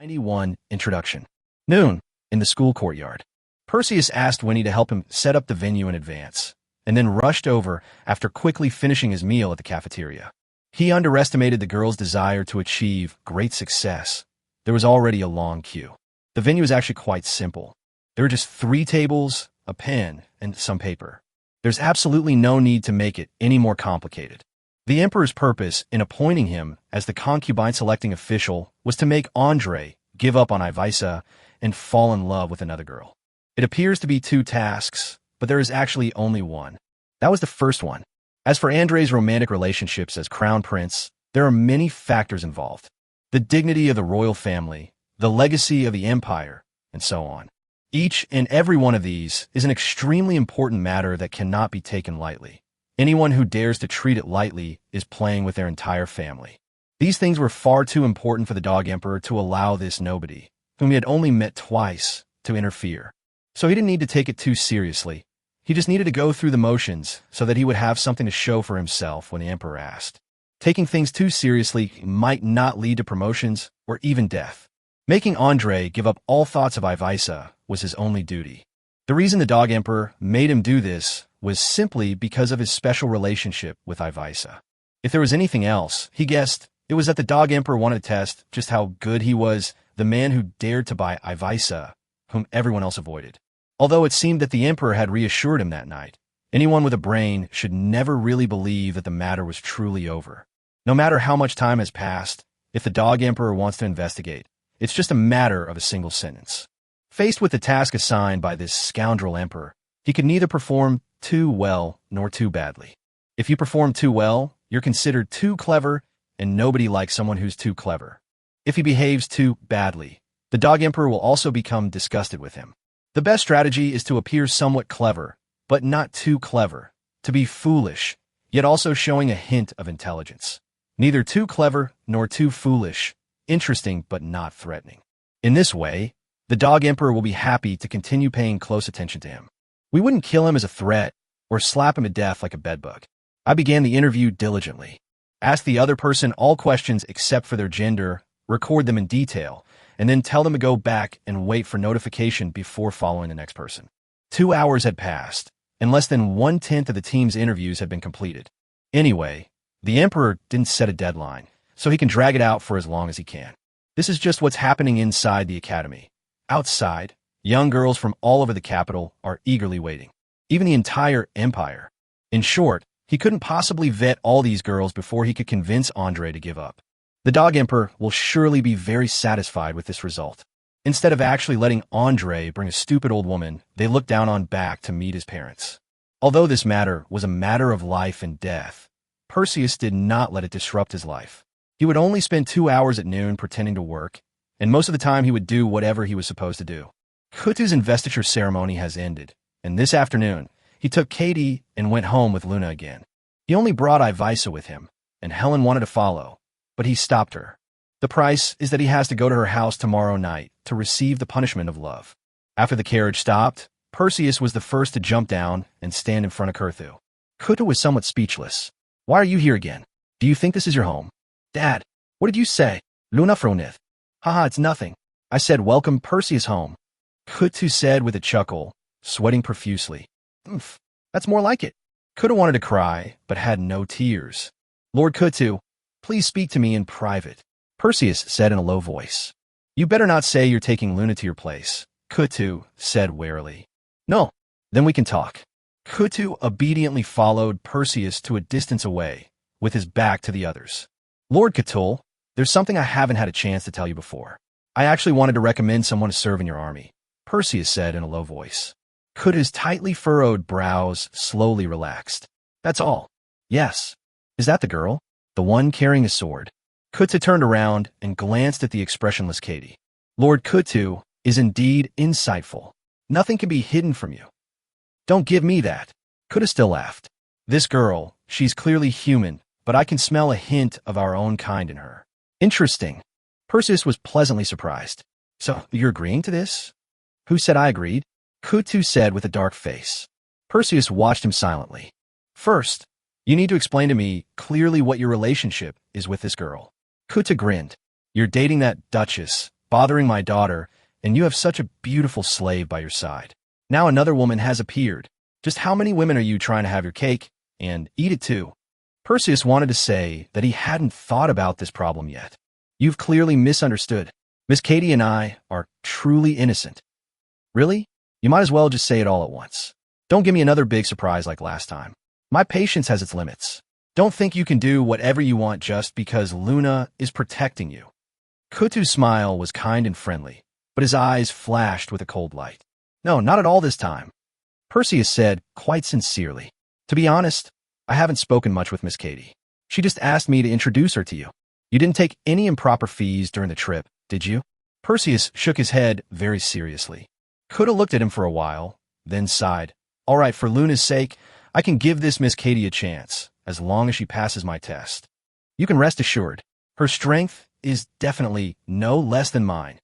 91 Introduction. Noon, in the school courtyard. Perseus asked Winnie to help him set up the venue in advance, and then rushed over after quickly finishing his meal at the cafeteria. He underestimated the girls' desire to achieve great success. There was already a long queue. The venue was actually quite simple. There were just 3 tables, a pen, and some paper. There's absolutely no need to make it any more complicated. The emperor's purpose in appointing him as the concubine-selecting official was to make Andre give up on Ivaisa and fall in love with another girl. It appears to be 2 tasks, but there is actually only one. That was the first one. As for Andre's romantic relationships as crown prince, there are many factors involved. The dignity of the royal family, the legacy of the empire, and so on. Each and every one of these is an extremely important matter that cannot be taken lightly. Anyone who dares to treat it lightly is playing with their entire family. These things were far too important for the Dog Emperor to allow this nobody, whom he had only met twice, to interfere. So he didn't need to take it too seriously. He just needed to go through the motions so that he would have something to show for himself when the Emperor asked. Taking things too seriously might not lead to promotions or even death. Making Andre give up all thoughts of Ivaisa was his only duty. The reason the Dog Emperor made him do this was simply because of his special relationship with Ivaisa. If there was anything else, he guessed it was that the Dog Emperor wanted to test just how good he was, the man who dared to buy Ivaisa, whom everyone else avoided. Although it seemed that the Emperor had reassured him that night, anyone with a brain should never really believe that the matter was truly over. No matter how much time has passed, if the Dog Emperor wants to investigate, it's just a matter of a single sentence. Faced with the task assigned by this scoundrel Emperor, he could neither perform too well nor too badly. If you perform too well, you're considered too clever, and nobody likes someone who's too clever. If he behaves too badly, the Dog Emperor will also become disgusted with him. The best strategy is to appear somewhat clever, but not too clever, to be foolish, yet also showing a hint of intelligence. Neither too clever nor too foolish, interesting but not threatening. In this way, the Dog Emperor will be happy to continue paying close attention to him. We wouldn't kill him as a threat or slap him to death like a bedbug. I began the interview diligently. Ask the other person all questions except for their gender, record them in detail, and then tell them to go back and wait for notification before following the next person. 2 hours had passed, and less than 1/10 of the team's interviews had been completed. Anyway, the Emperor didn't set a deadline, so he can drag it out for as long as he can. This is just what's happening inside the academy. Outside, young girls from all over the capital are eagerly waiting. Even the entire empire. In short, he couldn't possibly vet all these girls before he could convince Andre to give up. The Dog Emperor will surely be very satisfied with this result. Instead of actually letting Andre bring a stupid old woman, they look down on back to meet his parents. Although this matter was a matter of life and death, Perseus did not let it disrupt his life. He would only spend 2 hours at noon pretending to work, and most of the time he would do whatever he was supposed to do. Khutu's investiture ceremony has ended, and this afternoon, he took Katie and went home with Luna again. He only brought Ivaisa with him, and Helen wanted to follow, but he stopped her. The price is that he has to go to her house tomorrow night to receive the punishment of love. After the carriage stopped, Perseus was the first to jump down and stand in front of Khutu. Khutu was somewhat speechless. "Why are you here again? Do you think this is your home?" "Dad, what did you say?" "Luna fronith." "Haha, it's nothing. I said welcome Perseus home." Khutu said with a chuckle, sweating profusely. "Oomph, that's more like it." Khutu wanted to cry, but had no tears. "Lord Khutu, please speak to me in private," Perseus said in a low voice. "You better not say you're taking Luna to your place," Khutu said warily. "No, then we can talk." Khutu obediently followed Perseus to a distance away, with his back to the others. "Lord Khutul, there's something I haven't had a chance to tell you before. I actually wanted to recommend someone to serve in your army," Perseus said in a low voice. Khutu's tightly furrowed brows slowly relaxed. "That's all." "Yes. Is that the girl? The one carrying a sword?" Khutu turned around and glanced at the expressionless Katie. "Lord Khutu is indeed insightful. Nothing can be hidden from you." "Don't give me that." Khutu still laughed. "This girl, she's clearly human, but I can smell a hint of our own kind in her." "Interesting." Perseus was pleasantly surprised. "So, you're agreeing to this?" "Who said I agreed?" Khutu said with a dark face. Perseus watched him silently. "First, you need to explain to me clearly what your relationship is with this girl." Khutu grinned. "You're dating that duchess, bothering my daughter, and you have such a beautiful slave by your side. Now another woman has appeared. Just how many women are you trying to have your cake and eat it too? Perseus wanted to say that he hadn't thought about this problem yet. You've clearly misunderstood. Miss Katie and I are truly innocent. Really? You might as well just say it all at once. Don't give me another big surprise like last time. My patience has its limits. Don't think you can do whatever you want just because Luna is protecting you. Kutu's smile was kind and friendly, but his eyes flashed with a cold light. No, not at all this time. Perseus said quite sincerely. To be honest, I haven't spoken much with Miss Katie. She just asked me to introduce her to you. You didn't take any improper fees during the trip, did you? Perseus shook his head very seriously. Kuta looked at him for a while, then sighed. All right, for Luna's sake, I can give this Miss Katie a chance, as long as she passes my test. You can rest assured, her strength is definitely no less than mine.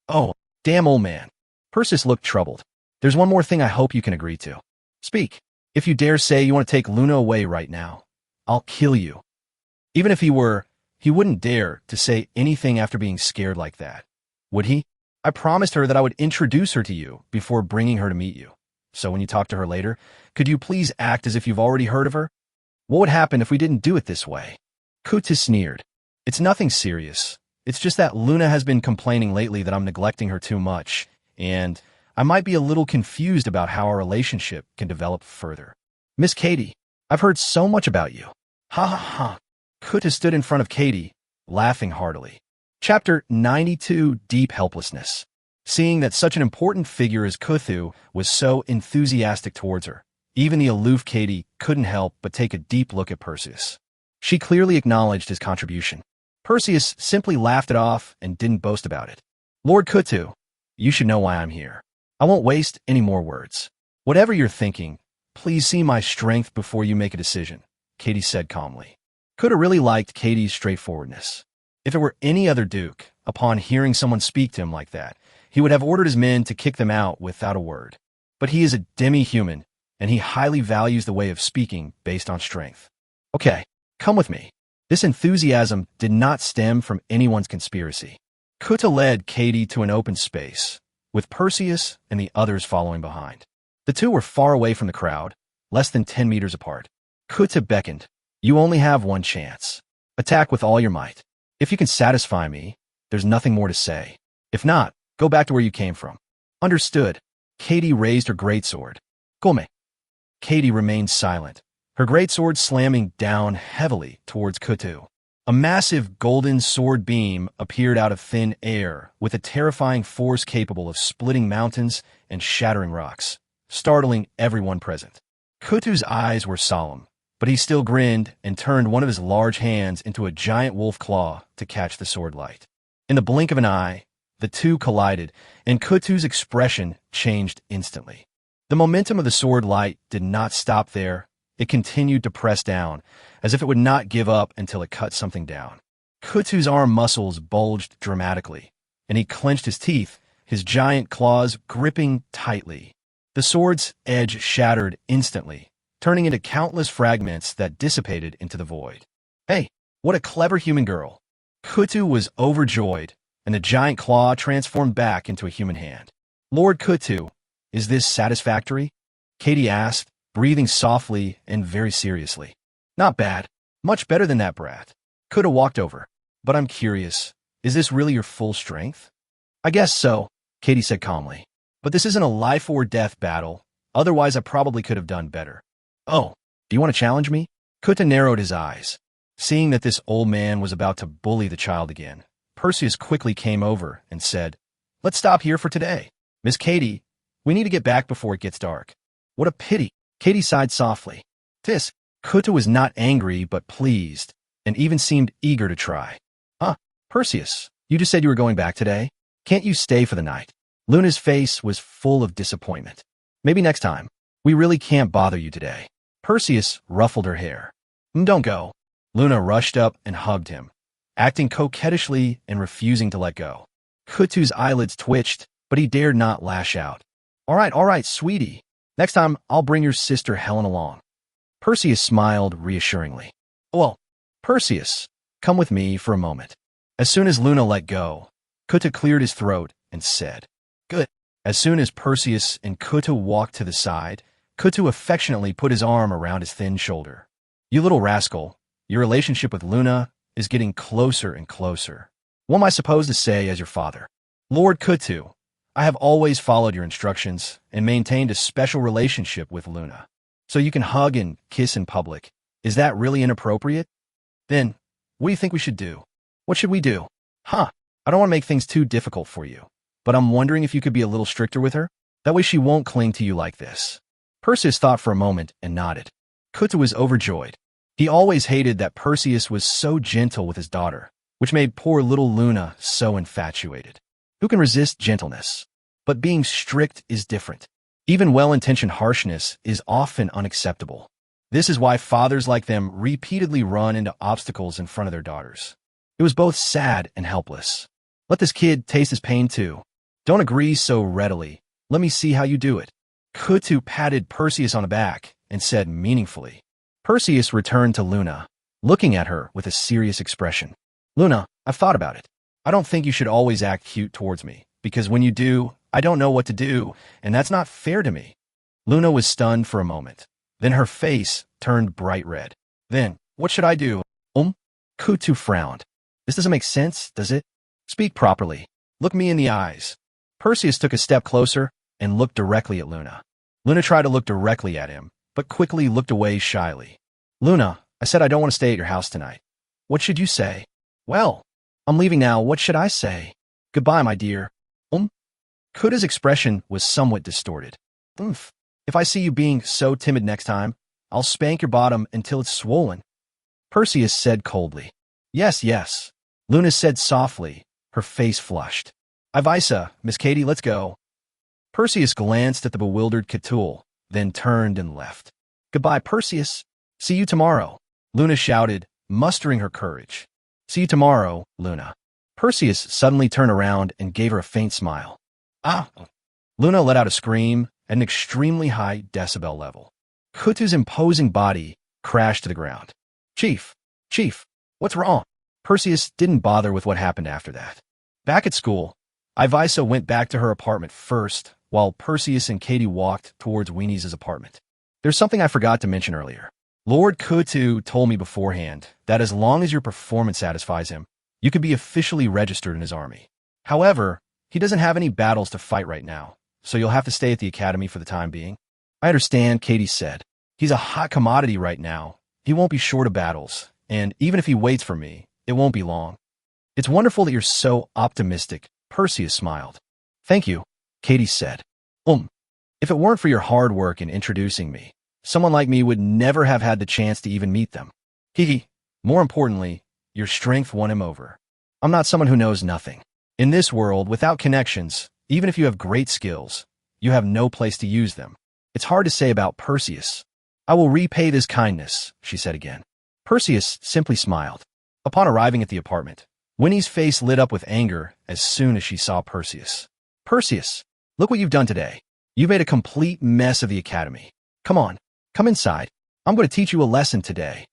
Oh, damn old man. Perseus looked troubled. There's one more thing I hope you can agree to. Speak. If you dare say you want to take Luna away right now, I'll kill you. Even if he wouldn't dare to say anything after being scared like that. Would he? I promised her that I would introduce her to you before bringing her to meet you. So when you talk to her later, could you please act as if you've already heard of her? What would happen if we didn't do it this way? Kuta sneered. It's nothing serious. It's just that Luna has been complaining lately that I'm neglecting her too much, and I might be a little confused about how our relationship can develop further. Miss Katie, I've heard so much about you. Ha ha ha. Kuta stood in front of Katie, laughing heartily. Chapter 92, Deep Helplessness. Seeing that such an important figure as Kuthu was so enthusiastic towards her, even the aloof Katie couldn't help but take a deep look at Perseus. She clearly acknowledged his contribution. Perseus simply laughed it off and didn't boast about it. Lord Kuthu, you should know why I'm here. I won't waste any more words. Whatever you're thinking, please see my strength before you make a decision, Katie said calmly. Kuta really liked Katie's straightforwardness. If it were any other duke, upon hearing someone speak to him like that, he would have ordered his men to kick them out without a word. But he is a demi-human, and he highly values the way of speaking based on strength. Okay, come with me. This enthusiasm did not stem from anyone's conspiracy. Kuta led Katie to an open space, with Perseus and the others following behind. The two were far away from the crowd, less than 10 meters apart. Kuta beckoned. You only have one chance. Attack with all your might. If you can satisfy me, there's nothing more to say. If not, go back to where you came from. Understood. Katie raised her greatsword. Come. Katie remained silent, her greatsword slamming down heavily towards Kutu. A massive golden sword beam appeared out of thin air with a terrifying force capable of splitting mountains and shattering rocks, startling everyone present. Kutu's eyes were solemn, but he still grinned and turned one of his large hands into a giant wolf claw to catch the sword light. In the blink of an eye, the two collided, and Kutu's expression changed instantly. The momentum of the sword light did not stop there. It continued to press down, as if it would not give up until it cut something down. Kutu's arm muscles bulged dramatically, and he clenched his teeth, his giant claws gripping tightly. The sword's edge shattered instantly, turning into countless fragments that dissipated into the void. Hey, what a clever human girl! Kutu was overjoyed, and the giant claw transformed back into a human hand. Lord Kutu, is this satisfactory? Katie asked, breathing softly and very seriously. Not bad. Much better than that brat. Kuta walked over. But I'm curious, is this really your full strength? I guess so, Katie said calmly. But this isn't a life or death battle. Otherwise, I probably could have done better. Oh, do you want to challenge me? Kuta narrowed his eyes. Seeing that this old man was about to bully the child again, Perseus quickly came over and said, Let's stop here for today. Miss Katie, we need to get back before it gets dark. What a pity. Katie sighed softly. Tis. Kuta was not angry but pleased, and even seemed eager to try. Perseus, you just said you were going back today? Can't you stay for the night? Luna's face was full of disappointment. Maybe next time. We really can't bother you today. Perseus ruffled her hair. Don't go. Luna rushed up and hugged him, acting coquettishly and refusing to let go. Kutu's eyelids twitched, but he dared not lash out. All right, sweetie. Next time, I'll bring your sister Helen along. Perseus smiled reassuringly. Well, Perseus, come with me for a moment. As soon as Luna let go, Kuta cleared his throat and said, "Good." As soon as Perseus and Kuta walked to the side, Kuta affectionately put his arm around his thin shoulder. "You little rascal, your relationship with Luna is getting closer and closer. What am I supposed to say as your father? Lord Kutu, I have always followed your instructions and maintained a special relationship with Luna. So you can hug and kiss in public. Is that really inappropriate? Then, what do you think we should do? What should we do? I don't want to make things too difficult for you, but I'm wondering if you could be a little stricter with her? That way she won't cling to you like this." Perseus thought for a moment and nodded. Kuta was overjoyed. He always hated that Perseus was so gentle with his daughter, which made poor little Luna so infatuated. Who can resist gentleness? But being strict is different. Even well-intentioned harshness is often unacceptable. This is why fathers like them repeatedly run into obstacles in front of their daughters. It was both sad and helpless. Let this kid taste his pain too. Don't agree so readily. Let me see how you do it. Kutu patted Perseus on the back and said meaningfully. Perseus returned to Luna, looking at her with a serious expression. "Luna, I've thought about it. I don't think you should always act cute towards me, because when you do, I don't know what to do, and that's not fair to me." Luna was stunned for a moment. Then her face turned bright red. "Then, what should I do?" Kutu frowned. "This doesn't make sense, does it? Speak properly. Look me in the eyes." Perseus took a step closer and looked directly at Luna. Luna tried to look directly at him, but quickly looked away shyly. "Luna, I said I don't want to stay at your house tonight. What should you say?" "Well, I'm leaving now. What should I say?" "Goodbye, my dear." Kuta's expression was somewhat distorted. "If I see you being so timid next time, I'll spank your bottom until it's swollen." Perseus said coldly. "Yes, yes." Luna said softly, her face flushed. "Ivisa, Miss Katie, let's go." Perseus glanced at the bewildered Catulle, then turned and left. "Goodbye, Perseus. See you tomorrow," Luna shouted, mustering her courage. "See you tomorrow, Luna." Perseus suddenly turned around and gave her a faint smile. Luna let out a scream at an extremely high decibel level. Kutu's imposing body crashed to the ground. Chief, what's wrong?" Perseus didn't bother with what happened after that. Back at school, Ivisa went back to her apartment first, while Perseus and Katie walked towards Weenie's apartment. "There's something I forgot to mention earlier. Lord Kutu told me beforehand that as long as your performance satisfies him, you could be officially registered in his army. However, he doesn't have any battles to fight right now, so you'll have to stay at the academy for the time being." "I understand," Katie said. "He's a hot commodity right now. He won't be short of battles, and even if he waits for me, it won't be long." "It's wonderful that you're so optimistic," Perseus smiled. "Thank you," Katie said. If it weren't for your hard work in introducing me, someone like me would never have had the chance to even meet them. More importantly, your strength won him over. I'm not someone who knows nothing. In this world, without connections, even if you have great skills, you have no place to use them. It's hard to say about Perseus. "I will repay this kindness," she said again. Perseus simply smiled. Upon arriving at the apartment, Winnie's face lit up with anger as soon as she saw Perseus. "Perseus, look what you've done today. You've made a complete mess of the academy. Come on, come inside. I'm going to teach you a lesson today."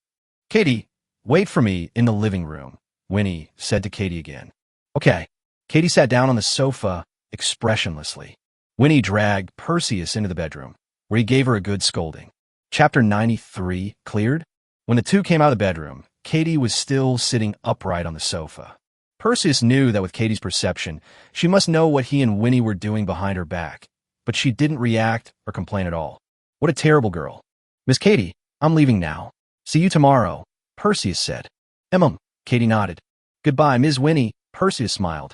"Katie, wait for me in the living room," Winnie said to Katie again. "Okay." Katie sat down on the sofa expressionlessly. Winnie dragged Perseus into the bedroom, where he gave her a good scolding. Chapter 93, Cleared? When the two came out of the bedroom, Katie was still sitting upright on the sofa. Perseus knew that with Katie's perception, she must know what he and Winnie were doing behind her back, but she didn't react or complain at all. What a terrible girl. "Miss Katie, I'm leaving now. See you tomorrow," Perseus said. Katie nodded. "Goodbye, Ms. Winnie," Perseus smiled.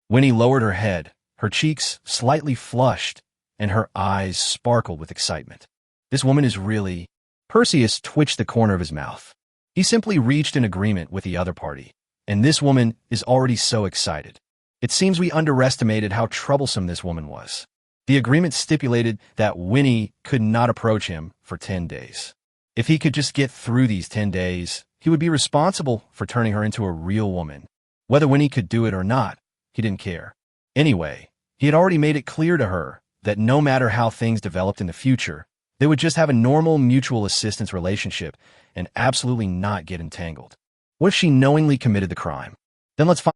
Winnie lowered her head, her cheeks slightly flushed, and her eyes sparkled with excitement. "This woman is really—" Perseus twitched the corner of his mouth. He simply reached an agreement with the other party, and this woman is already so excited. It seems we underestimated how troublesome this woman was. The agreement stipulated that Winnie could not approach him for 10 days. If he could just get through these 10 days, he would be responsible for turning her into a real woman. Whether Winnie could do it or not, he didn't care. Anyway, he had already made it clear to her that no matter how things developed in the future, they would just have a normal mutual assistance relationship and absolutely not get entangled. What if she knowingly committed the crime? Then let's find